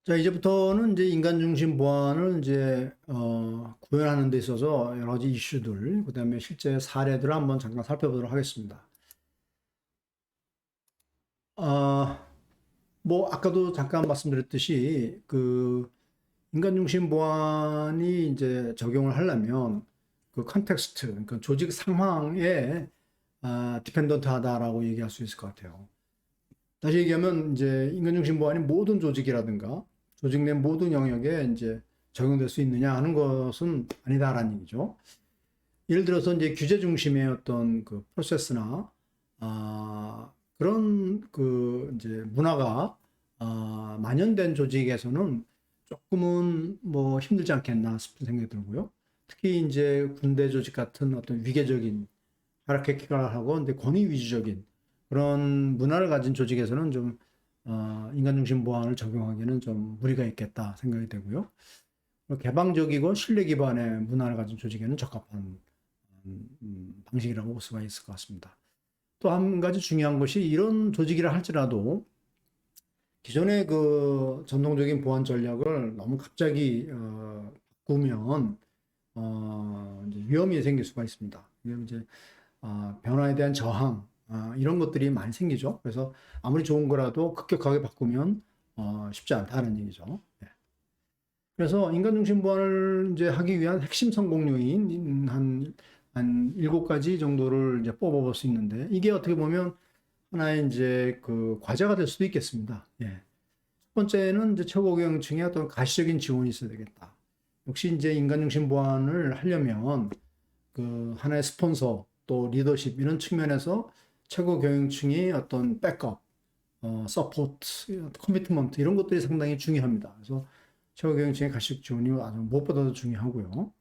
자, 이제부터는 이제 인간 중심 보안을 이제 구현하는 데 있어서 여러 가지 이슈들, 그다음에 실제 사례들을 한번 잠깐 살펴보도록 하겠습니다. 아, 뭐 아까도 잠깐 말씀드렸듯이 그 인간 중심 보안이 이제 적용을 하려면 그 컨텍스트, 그러니까 조직 상황에 디펜던트하다라고 얘기할 수 있을 것 같아요. 다시 얘기하면 이제 인간 중심 보안이 모든 조직이라든가 조직 내 모든 영역에 이제 적용될 수 있느냐 하는 것은 아니다라는 얘기죠. 예를 들어서 이제 규제 중심의 어떤 그 프로세스나 그런 그 이제 문화가 만연된 조직에서는 조금은 뭐 힘들지 않겠나 싶은 생각이 들고요. 특히 이제 군대 조직 같은 어떤 위계적인 하라케키칼하고 근데 권위 위주적인 그런 문화를 가진 조직에서는 좀 인간 중심 보안을 적용하기는 좀 무리가 있겠다 생각이 되고요. 개방적이고 신뢰 기반의 문화를 가진 조직에는 적합한 방식이라고 볼 수가 있을 것 같습니다. 또 한 가지 중요한 것이 이런 조직이라 할지라도 기존의 그 전통적인 보안 전략을 너무 갑자기 바꾸면 이제 위험이 생길 수가 있습니다. 이제 변화에 대한 저항, 이런 것들이 많이 생기죠. 그래서 아무리 좋은 거라도 급격하게 바꾸면 쉽지 않다는 얘기죠. 예. 그래서 인간 중심 보안을 이제 하기 위한 핵심 성공 요인 한 7가지 정도를 이제 뽑아볼 수 있는데 이게 어떻게 보면 하나의 이제 그 과제가 될 수도 있겠습니다. 예. 첫 번째는 이제 최고 경영층의 어떤 가시적인 지원이 있어야 되겠다. 역시 이제 인간 중심 보안을 하려면 그 하나의 스폰서 또 리더십 이런 측면에서 최고 경영층이 어떤 백업, 서포트, 커미트먼트 이런 것들이 상당히 중요합니다. 그래서 최고 경영층의 가식 지원이 아주 무엇보다도 중요하고요.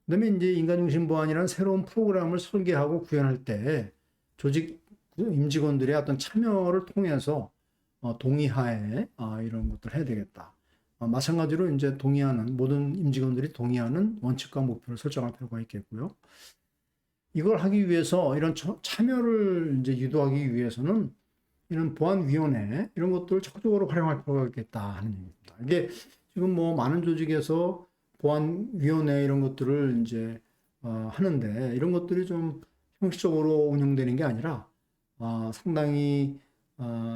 그다음에 이제 인간 중심 보안이라는 새로운 프로그램을 설계하고 구현할 때 조직 임직원들의 어떤 참여를 통해서 동의하에 이런 것들을 해야 되겠다. 마찬가지로 이제 동의하는 모든 임직원들이 동의하는 원칙과 목표를 설정할 필요가 있겠고요. 이걸 하기 위해서 이런 참여를 이제 유도하기 위해서는 이런 보안위원회 이런 것들을 적극적으로 활용할 필요가 있겠다 하는 얘기입니다. 이게 지금 뭐 많은 조직에서 보안위원회 이런 것들을 이제 하는데 이런 것들이 좀 형식적으로 운영되는 게 아니라 상당히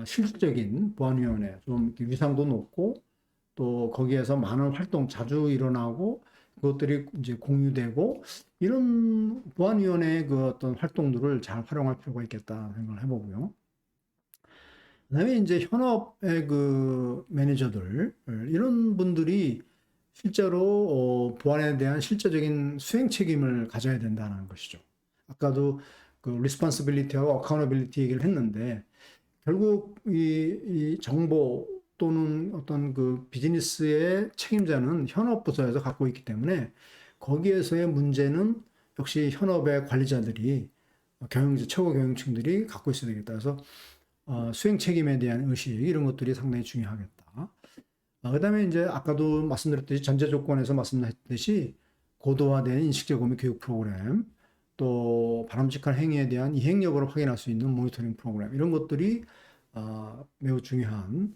실질적인 보안위원회 좀 이렇게 위상도 높고 또 거기에서 많은 활동 자주 일어나고 그것들이 이제 공유되고 이런 보안위원회의 그 어떤 활동들을 잘 활용할 필요가 있겠다 생각을 해보고요. 그다음에 이제 현업의 그 매니저들 이런 분들이 실제로 보안에 대한 실제적인 수행 책임을 가져야 된다는 것이죠. 아까도 그 responsibility하고 accountability 얘기를 했는데 결국 이 정보 또는 어떤 그 비즈니스의 책임자는 현업 부서에서 갖고 있기 때문에 거기에서의 문제는 역시 현업의 관리자들이 최고 경영층들이 갖고 있어야 되겠다. 그래서 수행 책임에 대한 의식 이런 것들이 상당히 중요하겠다. 그다음에 이제 아까도 말씀드렸듯이 전제 조건에서 말씀드렸듯이 고도화된 인식제고미 교육 프로그램 또 바람직한 행위에 대한 이행 여부를 확인할 수 있는 모니터링 프로그램 이런 것들이 매우 중요한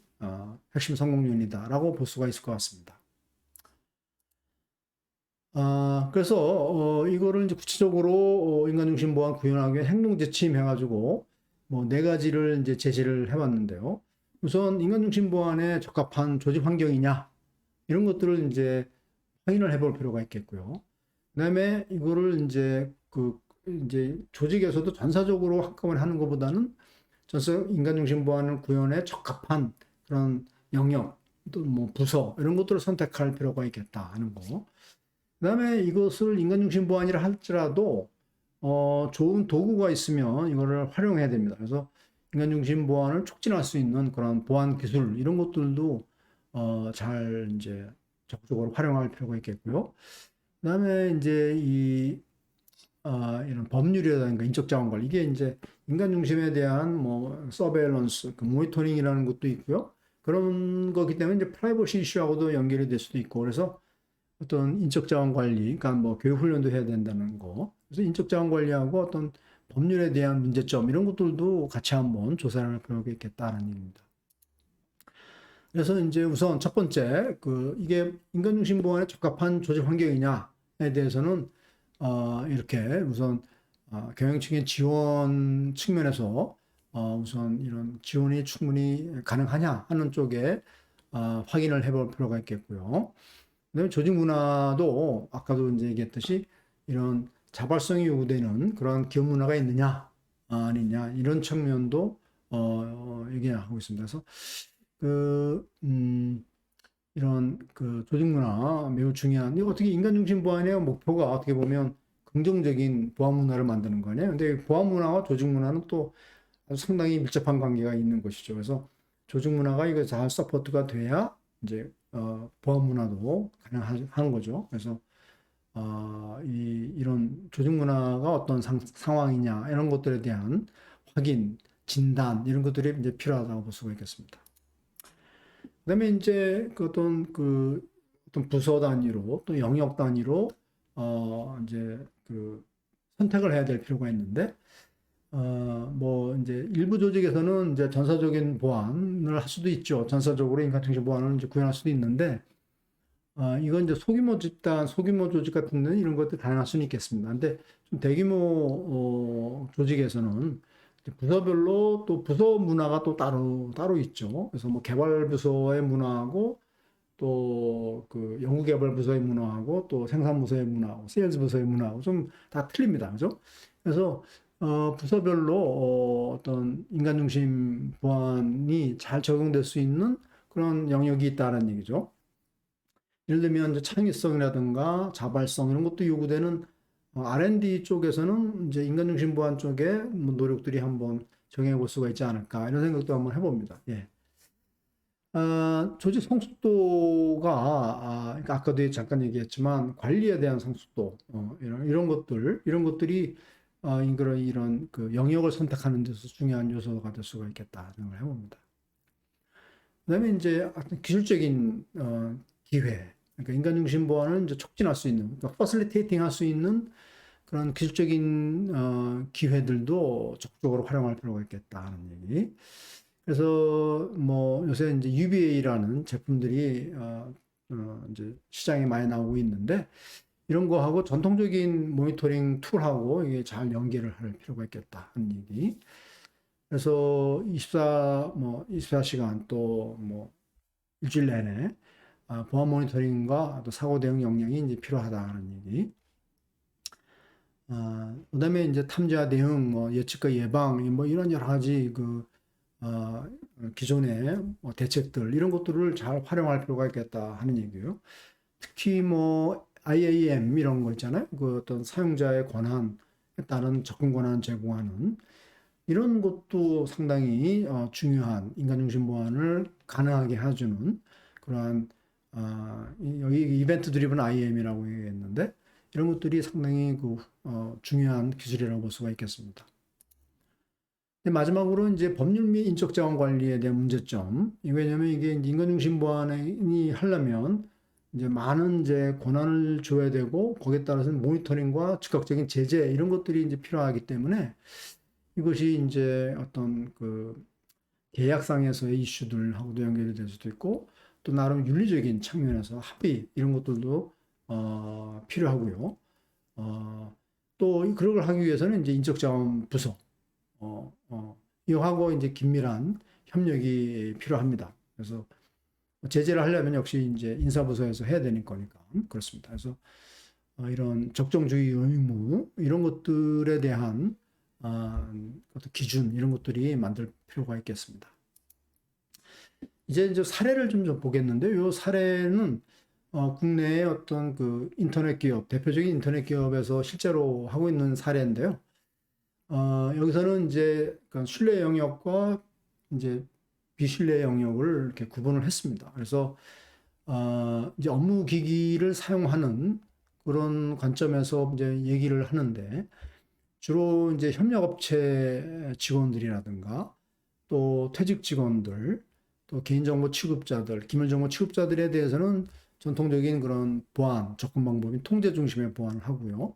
핵심 성공 요인이다라고 볼 수가 있을 것 같습니다. 그래서 이거를 이제 구체적으로 인간 중심 보안 구현하기 위해 행동 지침 해가지고 뭐 4가지를 이제 제시를 해봤는데요. 우선 인간 중심 보안에 적합한 조직 환경이냐 이런 것들을 이제 확인을 해볼 필요가 있겠고요. 그다음에 이거를 이제 이제 조직에서도 전사적으로 한꺼번에 하는 것보다는 전체 인간 중심 보안 구현에 적합한 그런 영역 또 뭐 부서 이런 것들을 선택할 필요가 있겠다 하는 거. 그다음에 이것을 인간 중심 보안이라 할지라도 좋은 도구가 있으면 이거를 활용해야 됩니다. 그래서 인간 중심 보안을 촉진할 수 있는 그런 보안 기술 이런 것들도 잘 이제 적극적으로 활용할 필요가 있겠고요. 그다음에 이제 이런 법률이라든가 인적 자원 관리 이게 이제 인간 중심에 대한 뭐 서베일런스, 그 모니터링이라는 것도 있고요. 그런 거기 때문에 이제 프라이버시 이슈하고도 연결이 될 수도 있고 그래서 어떤 인적 자원 관리, 그러니까 뭐 교육 훈련도 해야 된다는 거. 그래서 인적 자원 관리하고 어떤 법률에 대한 문제점 이런 것들도 같이 한번 조사를 할 필요가 있겠다는 얘기입니다. 그래서 이제 우선 첫 번째 이게 인간 중심 보안에 적합한 조직 환경이냐에 대해서는 이렇게 우선 경영층의 지원 측면에서 우선 이런 지원이 충분히 가능하냐 하는 쪽에 확인을 해볼 필요가 있겠고요. 그다음에 조직 문화도 아까도 이제 얘기했듯이 이런 자발성이 요구되는 그런 기업 문화가 있느냐 아니냐 이런 측면도 얘기하고 있습니다. 그래서 그 이런 조직 문화 매우 중요한 이 어떻게 인간 중심 보안의 목표가 어떻게 보면 긍정적인 보안 문화를 만드는 거네요. 근데 보안 문화와 조직 문화는 또 아주 상당히 밀접한 관계가 있는 것이죠. 그래서 조직 문화가 이거 잘 서포트가 돼야 이제 보안 문화도 가능한 거죠. 그래서 이런 조직 문화가 어떤 상황이냐 이런 것들에 대한 확인, 진단 이런 것들이 이제 필요하다고 볼 수가 있겠습니다. 그다음에 이제 어떤 부서 단위로 또 영역 단위로 이제 선택을 해야 될 필요가 있는데 뭐 이제 일부 조직에서는 이제 전사적인 보안을 할 수도 있죠. 전사적으로 인간중심 보안을 이제 구현할 수도 있는데 이건 이제 소규모 집단, 소규모 조직 같은 데는 이런 것들 다양할 수는 있겠습니다. 근데 좀 대규모 조직에서는 부서별로 또 부서 문화가 또 따로 있죠. 그래서 뭐 개발 부서의 문화하고 또 연구 개발 부서의 문화하고 또 생산 부서의 문화하고 세일즈 부서의 문화하고 좀 다 틀립니다. 그죠? 그래서 부서별로 어떤 인간 중심 보안이 잘 적용될 수 있는 그런 영역이 있다는 얘기죠. 예를 들면 이제 창의성이라든가 자발성 이런 것도 요구되는 R&D 쪽에서는 이제 인간 중심 보안 쪽에 뭐 노력들이 한번 정해 볼 수가 있지 않을까 이런 생각도 한번 해봅니다. 예. 조직 성숙도가 그러니까 아까도 잠깐 얘기했지만 관리에 대한 성숙도 이런 것들이 이런 영역을 선택하는 데서 중요한 요소가 될 수가 있겠다 생각을 해봅니다. 그다음에 이제 어떤 기술적인 기회, 그러니까 인간 중심 보안을 이제 촉진할 수 있는, 그러니까 퍼실리테이팅 할 수 있는 그런 기술적인 기회들도 적극적으로 활용할 필요가 있겠다는 얘기. 그래서 뭐 요새 이제 UBA라는 제품들이 이제 시장에 많이 나오고 있는데 이런 거하고 전통적인 모니터링 툴하고 이게 잘 연계를 할 필요가 있겠다 하는 얘기. 그래서 24시간 또 뭐 일주일 내내 보안 모니터링과 또 사고 대응 역량이 이제 필요하다는 얘기. 그다음에 이제 탐지와 대응, 뭐 예측과 예방, 뭐 이런 여러 가지 어, 기존의 뭐 대책들 이런 것들을 잘 활용할 필요가 있겠다 하는 얘기예요. 특히 뭐 IAM 이런 거 있잖아요. 어떤 사용자의 권한에 따른 접근 권한 제공하는 이런 것도 상당히 중요한 인간 중심 보안을 가능하게 해주는 그러한 여기 이벤트 드리븐 IAM이라고 얘기했는데 이런 것들이 상당히 중요한 기술이라고 볼 수가 있겠습니다. 마지막으로 이제 법률 및 인적 자원 관리에 대한 문제점. 왜냐하면 이게 인간 중심 보안이 하려면 이제 많은 이제 권한을 줘야 되고 거기에 따라서는 모니터링과 즉각적인 제재 이런 것들이 이제 필요하기 때문에 이것이 이제 어떤 계약상에서의 이슈들하고도 연결이 될 수도 있고 또 나름 윤리적인 측면에서 합의 이런 것들도 필요하고요. 또 그런 걸 하기 위해서는 이제 인적자원 부서 이하고 이제 긴밀한 협력이 필요합니다. 그래서 제재를 하려면 역시 이제 인사부서에서 해야 되는 거니까 그렇습니다. 그래서 이런 적정주의 의무 이런 것들에 대한 어떤 기준 이런 것들이 만들 필요가 있겠습니다. 이제 사례를 좀 보겠는데 요 사례는 국내의 어떤 인터넷 기업 대표적인 인터넷 기업에서 실제로 하고 있는 사례인데요. 여기서는 이제 신뢰 영역과 이제 비신뢰 영역을 이렇게 구분을 했습니다. 그래서 이제 업무 기기를 사용하는 그런 관점에서 이제 얘기를 하는데 주로 이제 협력업체 직원들이라든가 또 퇴직 직원들 또 개인정보 취급자들, 기밀정보 취급자들에 대해서는 전통적인 그런 보안 접근 방법인 통제 중심의 보안을 하고요.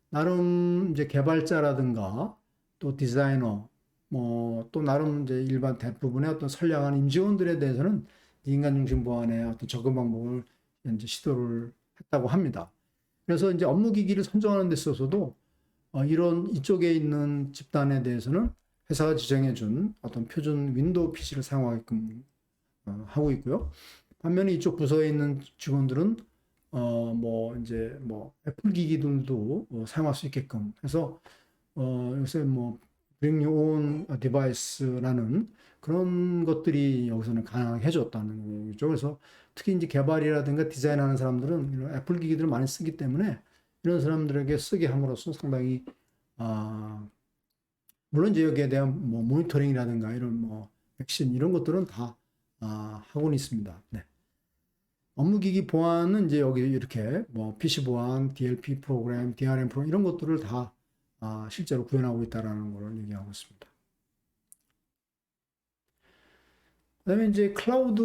나름 이제 개발자라든가 또 디자이너 뭐 또 나름 이제 일반 대부분의 어떤 선량한 임직원들에 대해서는 인간 중심 보안의 어떤 접근 방법을 이제 시도를 했다고 합니다. 그래서 이제 업무 기기를 선정하는 데 있어서도 이런 이쪽에 있는 집단에 대해서는 회사가 지정해 준 어떤 표준 윈도우 PC를 사용하게끔 하고 있고요. 반면에 이쪽 부서에 있는 직원들은 뭐 이제 뭐 애플 기기들도 사용할 수 있게끔 해서 요새 뭐 Bring Your Own Device라는 그런 것들이 여기서는 가능하게 해줬다는 거죠. 그래서 특히 이제 개발이라든가 디자인하는 사람들은 이런 애플 기기들을 많이 쓰기 때문에 이런 사람들에게 쓰게 함으로써 상당히 물론 이제 여기에 대한 뭐 모니터링이라든가 이런 뭐 백신 이런 것들은 다 하고는 있습니다. 네. 업무기기 보안은 이제 여기 이렇게 뭐 PC 보안, DLP 프로그램, DRM 프로그램 이런 것들을 다 실제로 구현하고 있다라는 걸 얘기하고 있습니다. 그다음에 이제 클라우드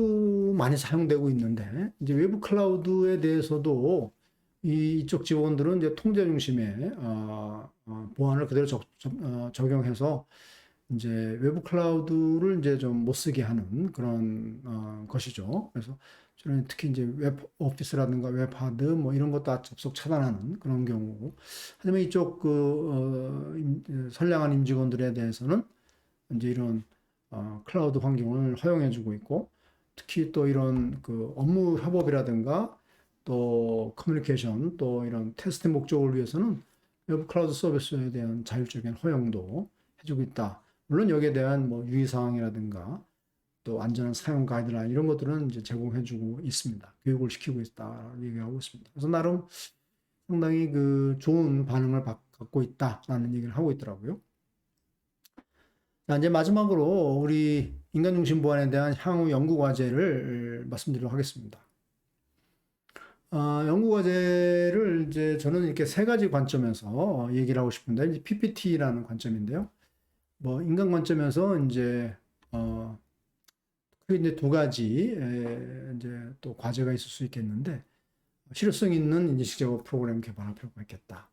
많이 사용되고 있는데 이제 외부 클라우드에 대해서도 이쪽 직원들은 이제 통제 중심의 보안을 그대로 적용해서 이제 외부 클라우드를 이제 좀 못 쓰게 하는 그런 것이죠. 그래서 저는 특히 이제 웹 오피스라든가 웹 하드 뭐 이런 것도 다 접속 차단하는 그런 경우고. 하지만 이쪽 선량한 임직원들에 대해서는 이제 이런 클라우드 환경을 허용해주고 있고, 특히 또 이런 그 업무 협업이라든가 또 커뮤니케이션 또 이런 테스트 목적을 위해서는 외부 클라우드 서비스에 대한 자율적인 허용도 해주고 있다. 물론 여기에 대한 뭐 유의사항이라든가 또 안전한 사용 가이드라인 이런 것들은 이제 제공해주고 있습니다. 교육을 시키고 있다 얘기하고 있습니다. 그래서 나름 상당히 그 좋은 반응을 갖고 있다라는 얘기를 하고 있더라고요. 자, 이제 마지막으로 우리 인간중심 보안에 대한 향후 연구 과제를 말씀드리도록 하겠습니다. 연구 과제를 이제 저는 이렇게 세 가지 관점에서 얘기를 하고 싶은데, 이제 PPT라는 관점인데요. 뭐 인간 관점에서 이제 이제 두 가지 이제 또 과제가 있을 수 있겠는데, 실효성 있는 인식 제거 프로그램 개발할 필요가 있겠다.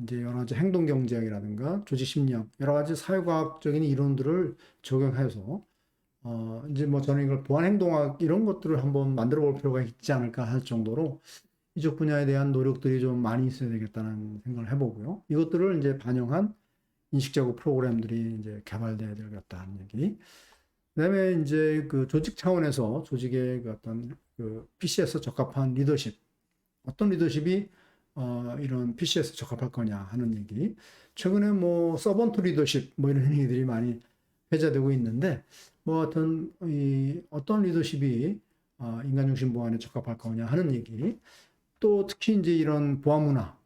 이제 여러 가지 행동 경제학이라든가 조직 심리학, 여러 가지 사회과학적인 이론들을 적용해서 이제 뭐 저는 이걸 보안 행동학 이런 것들을 한번 만들어 볼 필요가 있지 않을까 할 정도로 이쪽 분야에 대한 노력들이 좀 많이 있어야 되겠다는 생각을 해보고요. 이것들을 이제 반영한 인식 제거 프로그램들이 이제 개발돼야 되겠다는 얘기. 그다음에 이제 그 조직 차원에서 조직의 그 어떤 그 PC에서 적합한 리더십, 어떤 리더십이 이런 PC에서 적합할 거냐 하는 얘기. 최근에 뭐 서번트 리더십 뭐 이런 얘기들이 많이 회자되고 있는데 뭐 어떤 리더십이 인간 중심 보안에 적합할 거냐 하는 얘기. 또 특히 이제 이런 보안 문화,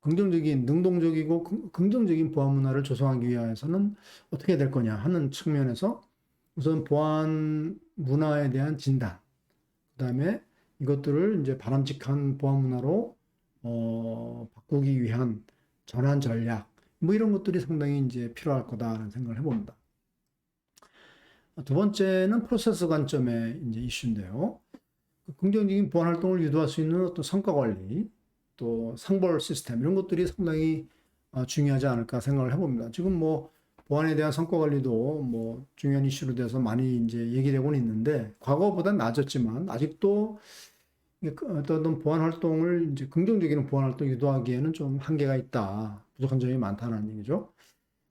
긍정적인 능동적이고 긍정적인 보안 문화를 조성하기 위해서는 어떻게 될 거냐 하는 측면에서 우선 보안 문화에 대한 진단, 그다음에 이것들을 이제 바람직한 보안 문화로 바꾸기 위한 전환 전략, 뭐 이런 것들이 상당히 이제 필요할 거다라는 생각을 해봅니다. 두 번째는 프로세스 관점의 이제 이슈인데요. 긍정적인 보안 활동을 유도할 수 있는 어떤 성과 관리, 또 상벌 시스템 이런 것들이 상당히 중요하지 않을까 생각을 해봅니다. 지금 뭐 보안에 대한 성과 관리도 뭐 중요한 이슈로 돼서 많이 이제 얘기되고는 있는데 과거보다는 나아졌지만 아직도 어떤 보안 활동을 이제 긍정적인 보안 활동 유도하기에는 좀 한계가 있다, 부족한 점이 많다는 얘기죠.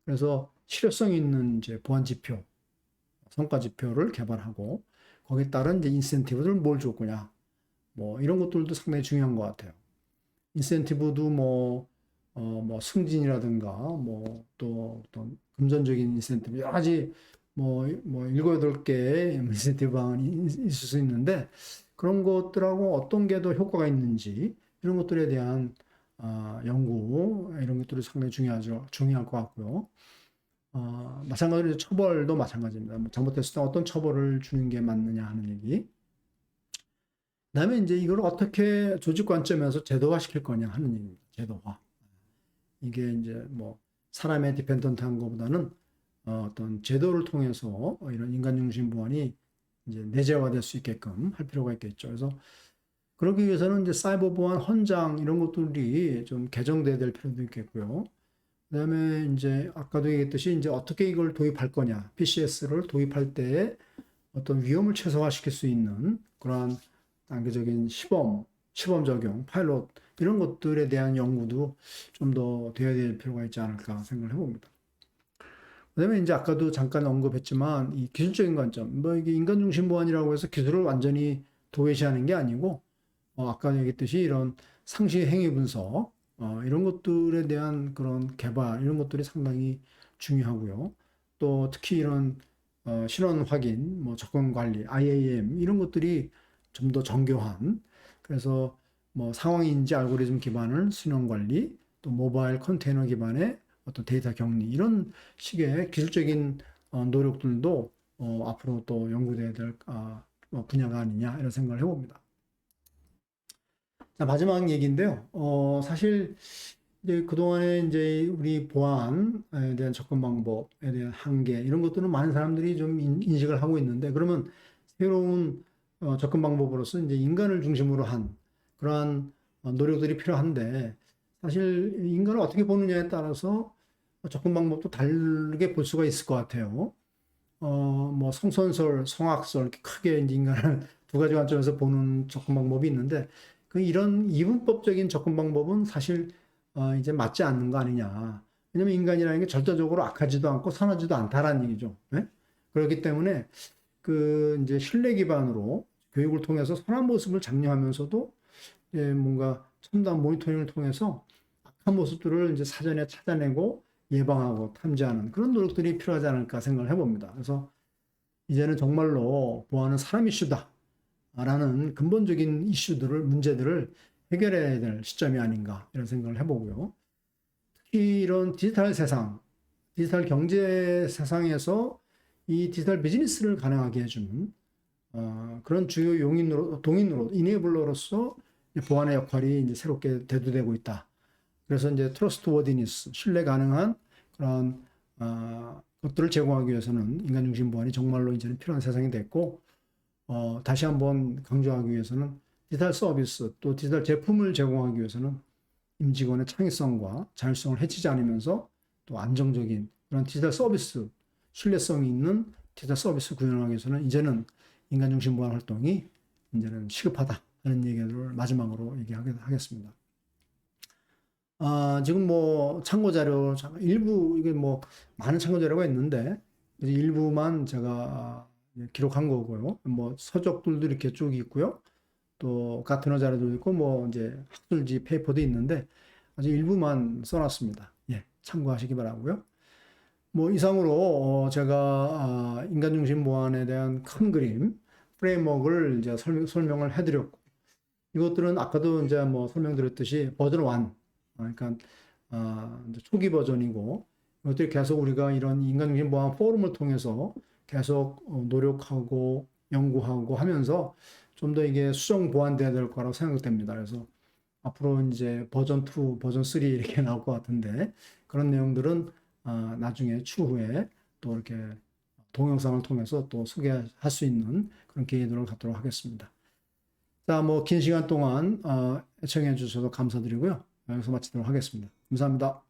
그래서 실효성 있는 이제 보안 지표, 성과 지표를 개발하고 거기에 따른 이제 인센티브를 뭘 줄 거냐, 뭐 이런 것들도 상당히 중요한 것 같아요. 인센티브도 뭐 승진이라든가 뭐 또 어떤 금전적인 인센티브 여러 가지 뭐 일곱 여덟 개의 인센티브 방안이 있을 수 있는데 그런 것들하고 어떤 게 더 효과가 있는지 이런 것들에 대한 연구 이런 것들이 상당히 중요할 것 같고요. 마찬가지로 처벌도 마찬가지입니다. 뭐 잘못됐을 때 어떤 처벌을 주는 게 맞느냐 하는 얘기. 그다음에 이제 이걸 어떻게 조직 관점에서 제도화 시킬 거냐 하는 얘기입니다. 제도화. 이게 이제 뭐 사람의 디펜던트한 것보다는 어떤 제도를 통해서 이런 인간 중심 보안이 이제 내재화될 수 있게끔 할 필요가 있겠죠. 그래서 그러기 위해서는 이제 사이버 보안 헌장 이런 것들이 좀 개정돼야 될 필요도 있겠고요. 그다음에 이제 아까도 얘기했듯이 이제 어떻게 이걸 도입할 거냐, PCS를 도입할 때 어떤 위험을 최소화시킬 수 있는 그러한 단계적인 시범 적용, 파일럿 이런 것들에 대한 연구도 좀 더 돼야 될 필요가 있지 않을까 생각을 해봅니다. 그다음에 이제 아까도 잠깐 언급했지만 이 기술적인 관점, 뭐 이게 인간 중심 보안이라고 해서 기술을 완전히 도외시하는 게 아니고 아까 얘기했듯이 이런 상시 행위 분석 이런 것들에 대한 그런 개발 이런 것들이 상당히 중요하고요. 또 특히 이런 신원 확인, 뭐 접근 관리, IAM 이런 것들이 좀 더 정교한 그래서 뭐 상황인지 알고리즘 기반의 신원 관리, 또 모바일 컨테이너 기반의 어떤 데이터 격리 이런 식의 기술적인 노력들도 앞으로 또 연구돼야 될 분야가 아니냐 이런 생각을 해봅니다. 자, 마지막 얘기인데요. 사실 이제 그동안에 이제 우리 보안에 대한 접근 방법에 대한 한계 이런 것들은 많은 사람들이 좀 인식을 하고 있는데 그러면 새로운 접근 방법으로서 이제 인간을 중심으로 한 그러한 노력들이 필요한데 사실 인간을 어떻게 보느냐에 따라서 접근 방법도 다르게 볼 수가 있을 것 같아요. 뭐 성선설, 성악설 이렇게 크게 이제 인간을 두 가지 관점에서 보는 접근 방법이 있는데 그 이런 이분법적인 접근 방법은 사실 이제 맞지 않는 거 아니냐. 왜냐면 인간이라는 게 절대적으로 악하지도 않고 선하지도 않다라는 얘기죠. 네? 그렇기 때문에 그 이제 신뢰 기반으로 교육을 통해서 선한 모습을 장려하면서도 뭔가 첨단 모니터링을 통해서 악한 모습들을 이제 사전에 찾아내고 예방하고 탐지하는 그런 노력들이 필요하지 않을까 생각을 해봅니다. 그래서 이제는 정말로 보안은 사람 이슈다라는 근본적인 문제들을 해결해야 될 시점이 아닌가 이런 생각을 해보고요. 특히 이런 디지털 세상, 디지털 경제 세상에서 이 디지털 비즈니스를 가능하게 해주는 그런 주요 동인으로, 이네블러로서 보안의 역할이 이제 새롭게 대두되고 있다. 그래서 이제 트러스트 워디니스, 신뢰 가능한 그런 것들을 제공하기 위해서는 인간 중심 보안이 정말로 이제는 필요한 세상이 됐고, 다시 한번 강조하기 위해서는 디지털 서비스 또 디지털 제품을 제공하기 위해서는 임직원의 창의성과 자율성을 해치지 않으면서 또 안정적인 그런 디지털 서비스, 신뢰성이 있는 디지털 서비스 구현하기 위해서는 이제는 인간 중심 보안 활동이 이제는 시급하다 하는 얘기를 마지막으로 얘기하겠습니다. 지금 뭐 참고 자료 일부 이게 뭐 많은 참고 자료가 있는데 일부만 제가 기록한 거고요. 뭐 서적들도 이렇게 쭉 있고요. 또 가트너 자료도 있고 뭐 이제 학술지 페이퍼도 있는데 아주 일부만 써놨습니다. 예, 참고하시기 바라고요. 뭐 이상으로 제가 인간 중심 보안에 대한 큰 그림 프레임워크를 이제 설명을 해드렸고 이것들은 아까도 이제 뭐 설명드렸듯이 버전 1 그러니까 이제 초기 버전이고 이것들이 계속 우리가 이런 인간 중심 보안 포럼을 통해서 계속 노력하고 연구하고 하면서 좀 더 이게 수정 보완돼야 될 거라고 생각됩니다. 그래서 앞으로 이제 버전 2, 버전 3 이렇게 나올 것 같은데 그런 내용들은 나중에 추후에 또 이렇게 동영상을 통해서 또 소개할 수 있는 그런 기회들을 갖도록 하겠습니다. 자, 뭐 긴 시간 동안 시청해 주셔서 감사드리고요. 여기서 마치도록 하겠습니다. 감사합니다.